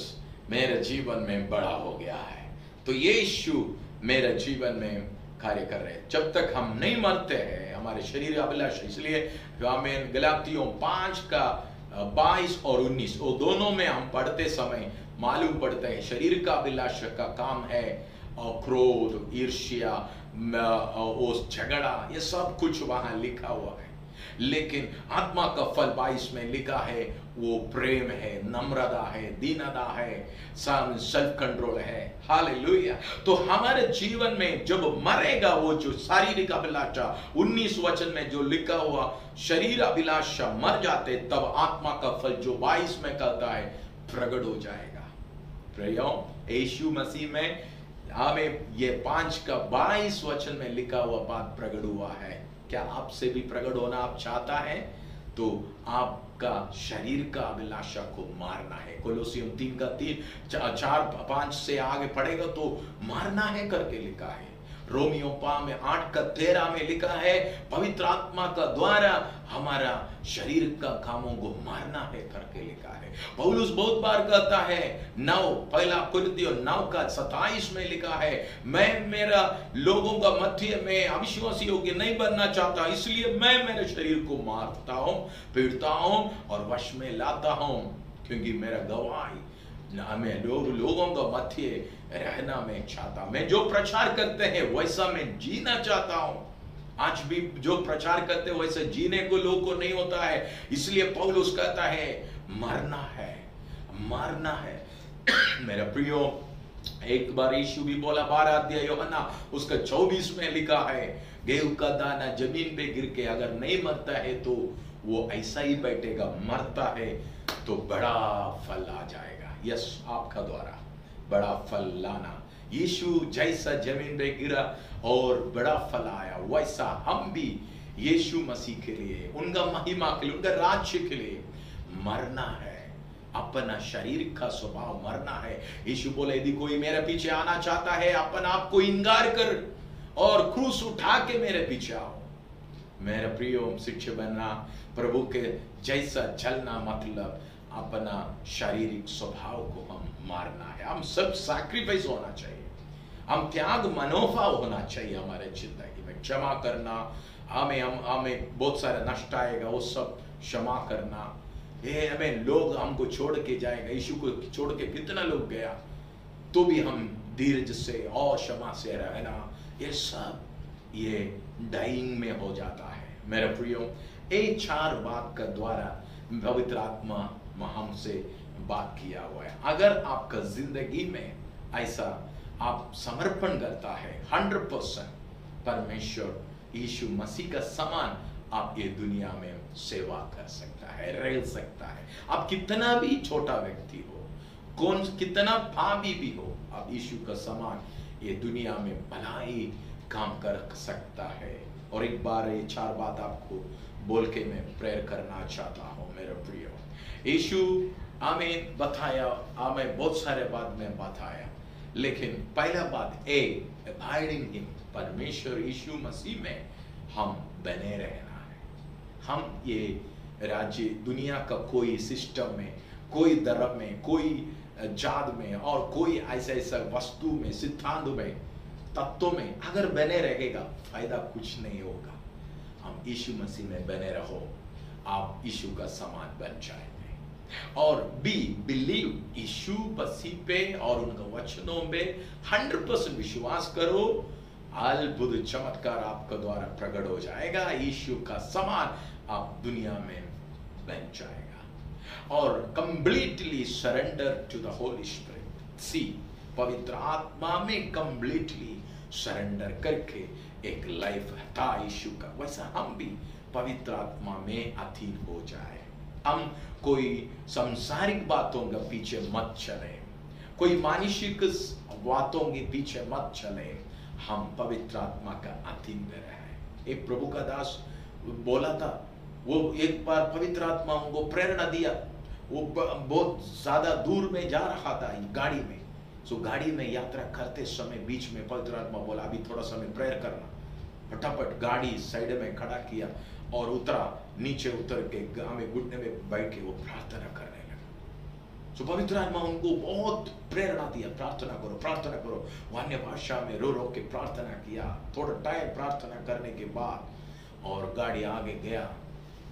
मेरे जीवन में बड़ा हो गया है। तो यीशु मेरे जीवन में कार्य कर रहे हैं। जब तक हम नहीं मरते हैं हमारे शरीर का अभिलाषा, इसलिए हमें गलातियों 5:22 और 19 वो दोनों में हम पढ़ते समय मालूम पड़ता है शरीर का अभिलाषा का काम है और क्रोध, ईर्ष्या, झगड़ा, ये सब कुछ वहां लिखा हुआ है। लेकिन आत्मा का फल 22 में लिखा है वो प्रेम है, नम्रता है, दीनता है, सेल्फ कंट्रोल है। हालेलुया। तो हमारे जीवन में जब मरेगा वो जो शारीरिक अभिलाषा, 19 वचन में जो लिखा हुआ शरीर अभिलाषा मर जाते, तब आत्मा का फल जो 22 में कहता है प्रकट हो जाएगा। प्रियो, यीशु मसीह में हमें ये 5 का 22 वचन में लिखा हुआ बात प्रकट हुआ है। क्या आपसे भी प्रकट होना आप चाहता है? तो आपका शरीर का अभिलाषा को मारना है। कोलोसियम 3 का 3 4 5 से आगे पढ़ेगा तो मारना है करके लिखा है। रोमियो 8 का 13 में लिखा है पवित्र आत्मा का द्वारा हमारा शरीर का कामों को मारना है करके लिखा है। पौलुस बहुत बार कहता है 1 कुरिन्थियों 9 का 27 में लिखा है, मैं मेरा लोगों का मध्य में अविश्वासियों के नहीं बनना चाहता, इसलिए मैं मेरे शरीर को मारता हूं, पीड़ता हूं और वश में लाता हूं, क्योंकि मेरा गवाही मैं लोगों का मध्य रहना मैं चाहता। मैं जो प्रचार करते हैं वैसा मैं जीना चाहता हूं। आज भी जो प्रचार करते हैं वैसे जीने को लोगों को नहीं होता है, इसलिए पौलुस कहता है मरना है, मरना है। मेरा प्रियो, एक बार यीशु भी बोला 12 अध्याय यूहन्ना उसका 24 में लिखा है, गेहूं का दाना जमीन पे गिर के अगर नहीं मरता है तो वो ऐसा ही बैठेगा, मरता है तो बड़ा फल आ जाएगा। यस, आपका द्वारा बड़ा फल लाना। यीशु जैसा जमीन पे गिरा और बड़ा फल आया, वैसा हम भी यीशु मसीह के लिए, उनका महिमा के लिए, उनका राज्य के लिए मरना है। अपना शरीर का स्वभाव मरना है। यीशु बोले यदि कोई मेरे पीछे आना चाहता है, अपना आप को इंकार कर और क्रूस उठा के मेरे पीछे आओ। मेरे प्रियो, शिष्य बनना, प्रभु के जैसा चलना मतलब अपना शारीरिक स्वभाव को हम मारना है। हम सब सैक्रिफाइस होना चाहिए, हम त्याग मनोभाव होना चाहिए हमारे जिंदगी में। क्षमा करना, हमें बहुत सारा नष्ट आएगा, वो सब क्षमा करना। ये हमें लोग हमको छोड़ के जाएगा, यीशु को छोड़ के कितना लोग गया, तो भी हम धीरज से और क्षमा से रहना, ये सब ये डाइंग में हो जाता है। मेरे प्रियो, ये 4 बात का द्वारा पवित्र आत्मा हमसे बात किया हुआ है। अगर आपका जिंदगी में ऐसा आप समर्पण करता है 100% परमेश्वर यीशु मसीह का समान, आप ये दुनिया में सेवा कर सकता है, रह सकता है। आप कितना भी छोटा व्यक्ति हो, कितना पापी भी हो, आप यीशु का समान ये दुनिया में भलाई काम कर सकता है। और एक बार ये 4 बात आपको बोल के मैं प्रेयर करना चाहता हूँ। मेरे प्रियो, यीशु हमें बताया, हमें बहुत सारे बात में बताया, लेकिन पहला बात अबाइडिंग इन, परमेश्वर यीशु मसीह में हम बने रहना है। हम ये राज्य दुनिया का कोई सिस्टम में, कोई धर्म में, कोई जात में और कोई ऐसा वस्तु में, सिद्धांत में, तत्वों में अगर बने रहेगा फायदा कुछ नहीं होगा। हम यीशु मसीह में बने रहो, आप यीशु का समान बन जाएंगे। और बिलीव, यीशु मसीह पे और उनका वचनों पे 100% विश्वास करो, अद्भुत चमत्कार आपका द्वारा प्रकट हो जाएगा। यीशु का समान आप दुनिया में बन जाएगा। और completely surrender to the Holy Spirit, see पवित्र आत्मा में कंप्लीटली सरेंडर करके एक लाइफ था यीशु का, वैसा हम भी पवित्र आत्मा में अधीन हो जाए। हम कोई सांसारिक बातों के पीछे मत चले, कोई मानसिक बातों के पीछे मत चले, हम पवित्र आत्मा का अधीन में रहे। एक प्रभु का दास बोला था, वो एक बार पवित्र आत्मा उनको प्रेरणा दिया, वो बहुत ज्यादा दूर में जा रहा था गाड़ी में, सो गाड़ी में यात्रा करते समय बीच में पवित्र आत्मा बोला अभी थोड़ा समय प्रेयर करना। फटाफट गाड़ी साइड में खड़ा किया और उतरा, नीचे उतर के हमें घुटने में बैठ के वो प्रार्थना करने लगा। सो पवित्र आत्मा उनको बहुत प्रेरणा दिया, प्रार्थना करो, प्रार्थना करो। अन्य भाषा में रो रो के प्रार्थना किया। थोड़ा टाइम प्रार्थना करने के बाद और गाड़ी आगे गया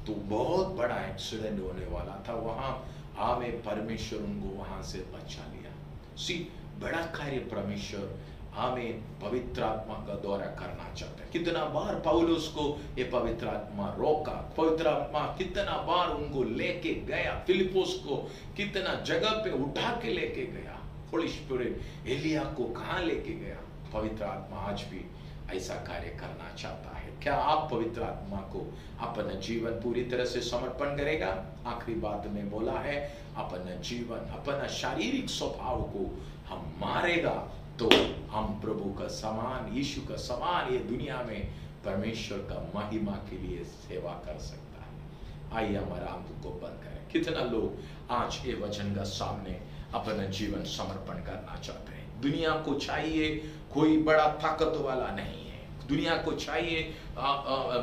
तो बहुत बड़ा एक्सीडेंट होने वाला था। वहां हमें परमेश्वर उनको वहां से बचा लिया। सी बड़ा कार्य परमेश्वर आमीन, पवित्र आत्मा का दौरा करना चाहते हैं। कितना बार पौलुस को ये पवित्र आत्मा रोका, पवित्र आत्मा कितना बार उनको लेके गया, फिलिप्पुस को कितना जगह पे उठा के लेके गया, होली स्पिरिट एलिया को कहां लेके गया। पवित्र आत्मा आज भी ऐसा कार्य करना चाहता है। क्या आप पवित्र आत्मा को अपना जीवन पूरी तरह से समर्पण करेगा? आखिरी बात में बोला है, अपना जीवन, अपना शारीरिक स्वभाव को हम मारेगा तो हम प्रभु का समान, यीशु का समान ये दुनिया में परमेश्वर का महिमा के लिए सेवा कर सकता है। आइए हमारा आंखों को बंद करें। कितना लोग आज ये वचन का सामने अपना जीवन समर्पण करना चाहते हैं। दुनिया को चाहिए कोई बड़ा ताकत वाला नहीं है, दुनिया को चाहिए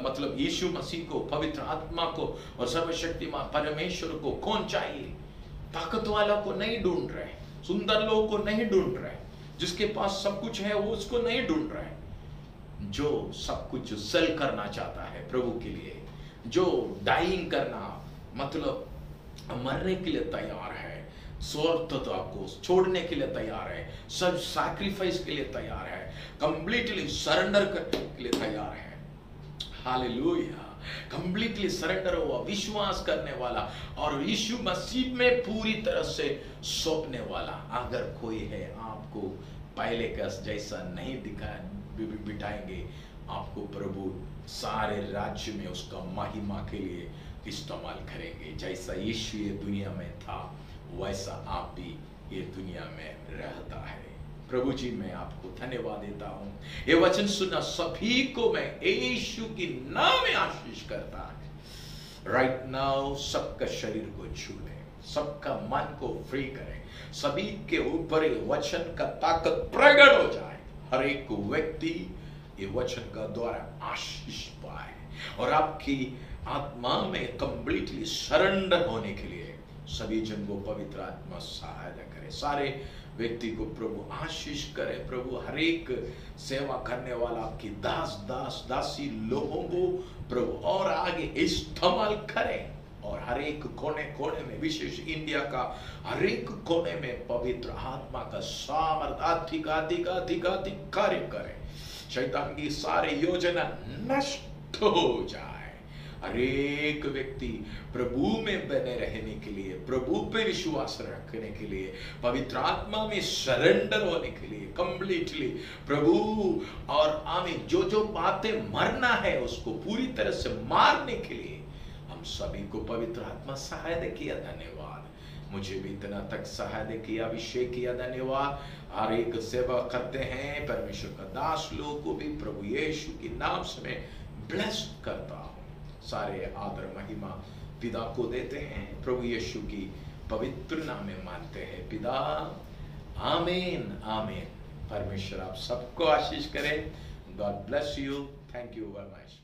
मतलब यीशु मसीह को, पवित्र आत्मा को और सर्वशक्तिमान परमेश्वर को। कौन चाहिए? ताकत वाला को नहीं ढूंढ रहे, सुंदर लोग को नहीं ढूंढ रहे, जिसके पास सब कुछ है वो उसको नहीं ढूंढ रहे। जो सब कुछ सेल करना चाहता है प्रभु के लिए, जो डाइंग करना मतलब मरने के लिए तैयार है, स्वार्थता को छोड़ने के लिए तैयार है, सब सैक्रिफाइस के लिए तैयार है, कंप्लीटली सरेंडर करने के लिए तैयार है। हालेलुया, कंप्लीटली सरेंडर हुआ, विश्वास करने वाला और यीशु मसीह में पूरी तरह से सौंपने वाला। अगर कोई है, आपको पहले का जैसा नहीं बिठाएंगे, आपको प्रभु सारे राज्य में उसका महिमा के लिए इस्तेमाल करेंगे। जैसा यीशु ये दुनिया में था वैसा आप भी ये दुनिया में रहता है। प्रभु जी, मैं आपको धन्यवाद देता हूं। ये वचन सुनना सभी को मैं यीशु की नाम में आशीष करता है। राइट नाउ सबका शरीर को छू ले, सबका मन को फ्री करें, सभी के ऊपर ये वचन का ताकत प्रकट हो जाए। हर एक व्यक्ति ये वचन का द्वारा आशीष पाए और आपकी आत्मा में कंप्लीटली सरेंडर होने के लिए सभी जन को पवित्र आत्मा सहायता करे। सारे व्यक्ति को प्रभु आशीष करे। प्रभु हर एक सेवा करने वाला आपकी दासी लोगों को प्रभु और आगे इस्तेमाल करें और हर एक कोने कोने में, विशेष इंडिया का हर एक कोने में पवित्र आत्मा का सामर्थ अधिक कार्य करे। शैतान की सारी योजना नष्ट हो जाए। हर एक व्यक्ति प्रभु में बने रहने के लिए, प्रभु पे विश्वास रखने के लिए, पवित्र आत्मा में सरेंडर होने के लिए कंप्लीटली प्रभु और आमीन, जो बातें मरना है उसको पूरी तरह से मारने के लिए हम सभी को पवित्र आत्मा सहायता किया। धन्यवाद, मुझे भी इतना तक सहायता किया, अभिषेक किया। धन्यवाद। हर एक सेवा करते हैं परमेश्वर का दास लोग को भी प्रभु यीशु के नाम से मैं ब्लेस करता हूँ। सारे आदर महिमा पिता को देते हैं, प्रभु यीशु की पवित्र नाम में मानते हैं पिता। आमीन आमीन। परमेश्वर आप सबको आशीष करे। God bless you. Thank you very much.